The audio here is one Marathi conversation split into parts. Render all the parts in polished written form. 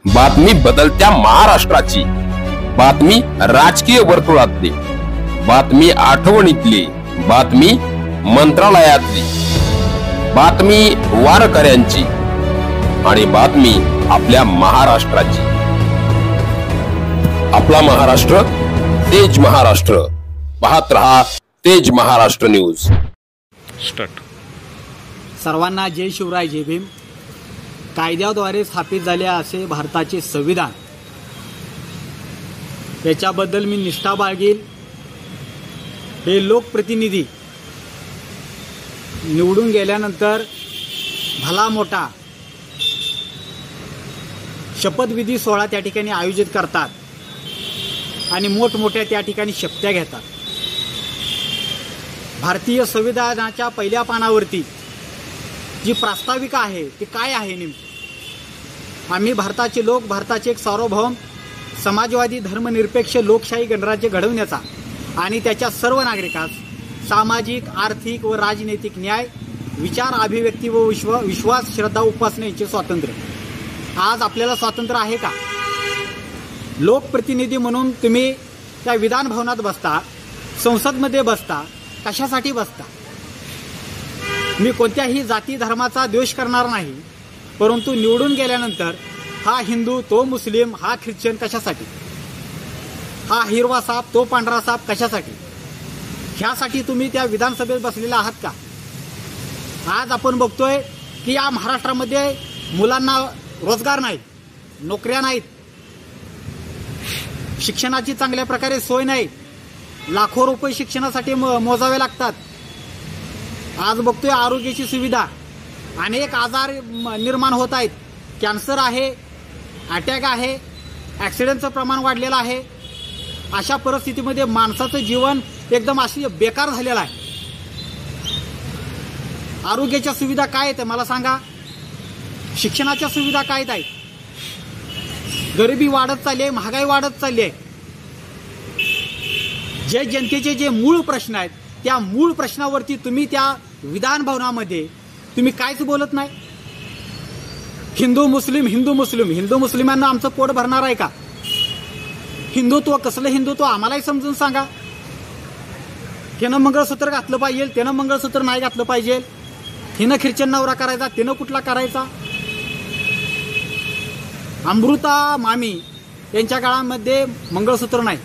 बातमी बदलत्या महाराष्ट्राची, बातमी राजकीय वर्तुळातली, बातमी आठवणीतली, बातमी मंत्रालयातली, बातमी वारकऱ्यांची आणि बातमी आपल्या महाराष्ट्राची. आपला महाराष्ट्र, तेज महाराष्ट्र. पाहत रहा तेज महाराष्ट्र न्यूज. स्टार्ट. सर्वांना जय शिवराय, जय भीम. कायद्याद्वारे स्थापित झाले असे भारताचे संविधान, याच्याबद्दल मी निष्ठा बाळगेल. हे लोकप्रतिनिधी निवडून गेल्यानंतर भला मोठा शपथविधी सोहळा त्या ठिकाणी आयोजित करतात आणि मोठमोठ्या त्या ठिकाणी शपथ्या घेतात. भारतीय संविधानाच्या पहिल्या पानावरती जी प्रास्ताविका आहे ती काय आहे नेमकी? आम्ही भारताचे लोक, भारताचे एक सार्वभौम समाजवादी धर्मनिरपेक्ष लोकशाही गणराज्य घडवण्याचा आणि त्याच्या सर्व नागरिकास सामाजिक, आर्थिक व राजनैतिक न्याय, विचार अभिव्यक्ती व विश्वास, श्रद्धा, उपासना यांचे स्वातंत्र्य. आज आपल्याला स्वातंत्र्य आहे का? लोकप्रतिनिधी म्हणून तुम्ही त्या विधान भवनात बसता, संसदमध्ये बसता, कशासाठी बसता? मी कोणत्याही जाती धर्माचा द्वेष करणार नाही, परंतु निवडून गेल्यानंतर हा हिंदू, तो मुस्लिम, हा ख्रिश्चन कशासाठी? हा हिरवा साप, तो पांढरा साप कशासाठी? ह्यासाठी तुम्ही त्या विधानसभेत बसलेला आहात का? आज आपण बघतोय की या महाराष्ट्रामध्ये मुलांना रोजगार नाही, नोकऱ्या नाहीत, शिक्षणाची चांगल्या प्रकारे सोय नाही, लाखो रुपये शिक्षणासाठी मोजावे लागतात. आज बघतोय आरोग्याची सुविधा, अनेक आजार निर्माण होत आहेत. कॅन्सर आहे, अटॅक आहे, ॲक्सिडेंटचं प्रमाण वाढलेलं आहे. अशा परिस्थितीमध्ये माणसाचं जीवन एकदम अशी बेकार झालेलं आहे. आरोग्याच्या सुविधा काय आहेत मला सांगा? शिक्षणाच्या सुविधा काय आहेत? गरिबी वाढत चालली आहे, महागाई वाढत चालली आहे. जे जनतेचे जे मूळ प्रश्न आहेत त्या मूळ प्रश्नावरती तुम्ही त्या विधान भवनामध्ये तुम्ही काहीच बोलत नाही. हिंदू मुस्लिम, हिंदू मुस्लिम, हिंदू मुस्लिमांना आमचं पोट भरणार आहे का? हिंदुत्व कसलं हिंदुत्व आम्हालाही समजून सांगा. त्यानं मंगळसूत्र घातलं पाहिजे, त्यानं मंगळसूत्र नाही घातलं पाहिजे. हिनं ख्रिश्चन नवरा करायचा, त्यानं कुठला करायचा? अमृता मामी यांच्या काळामध्ये मंगळसूत्र नाही,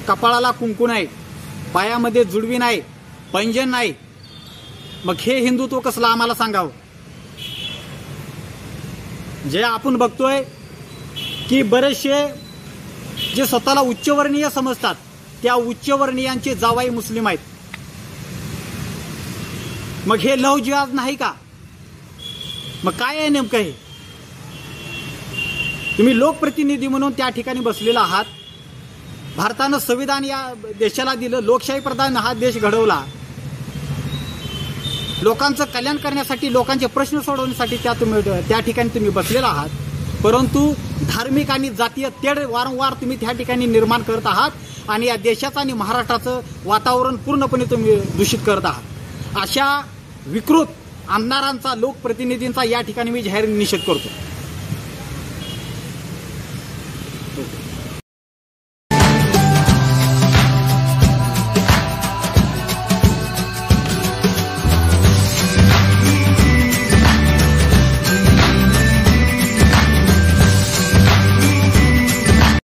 कपाळाला कुंकू नाही, पायामध्ये जुडवी नाही, पैंजण नाही. मग हे हिंदुत्व कसलं आम्हाला सांगावं? जे आपण बघतोय की बरेचसे जे स्वतःला उच्चवर्णीय समजतात त्या उच्चवर्णीयांचे जावाई मुस्लिम आहेत. मग हे लव्ह जिहाद नाही का? मग काय आहे नेमकं हे? तुम्ही लोकप्रतिनिधी म्हणून त्या ठिकाणी बसलेला आहात. भारतानं संविधान या देशाला दिलं, लोकशाही प्रधान हा देश घडवला, लोकांचं कल्याण करण्यासाठी, लोकांचे प्रश्न सोडवण्यासाठी त्या ठिकाणी तुम्ही बसलेला आहात. परंतु धार्मिक आणि जातीय तेढ वारंवार तुम्ही त्या ठिकाणी निर्माण करत आहात आणि या देशाचं आणि महाराष्ट्राचं वातावरण पूर्णपणे तुम्ही दूषित करत आहात. अशा विकृत आमदारांचा, लोकप्रतिनिधींचा या ठिकाणी मी जाहीर निषेध करतो.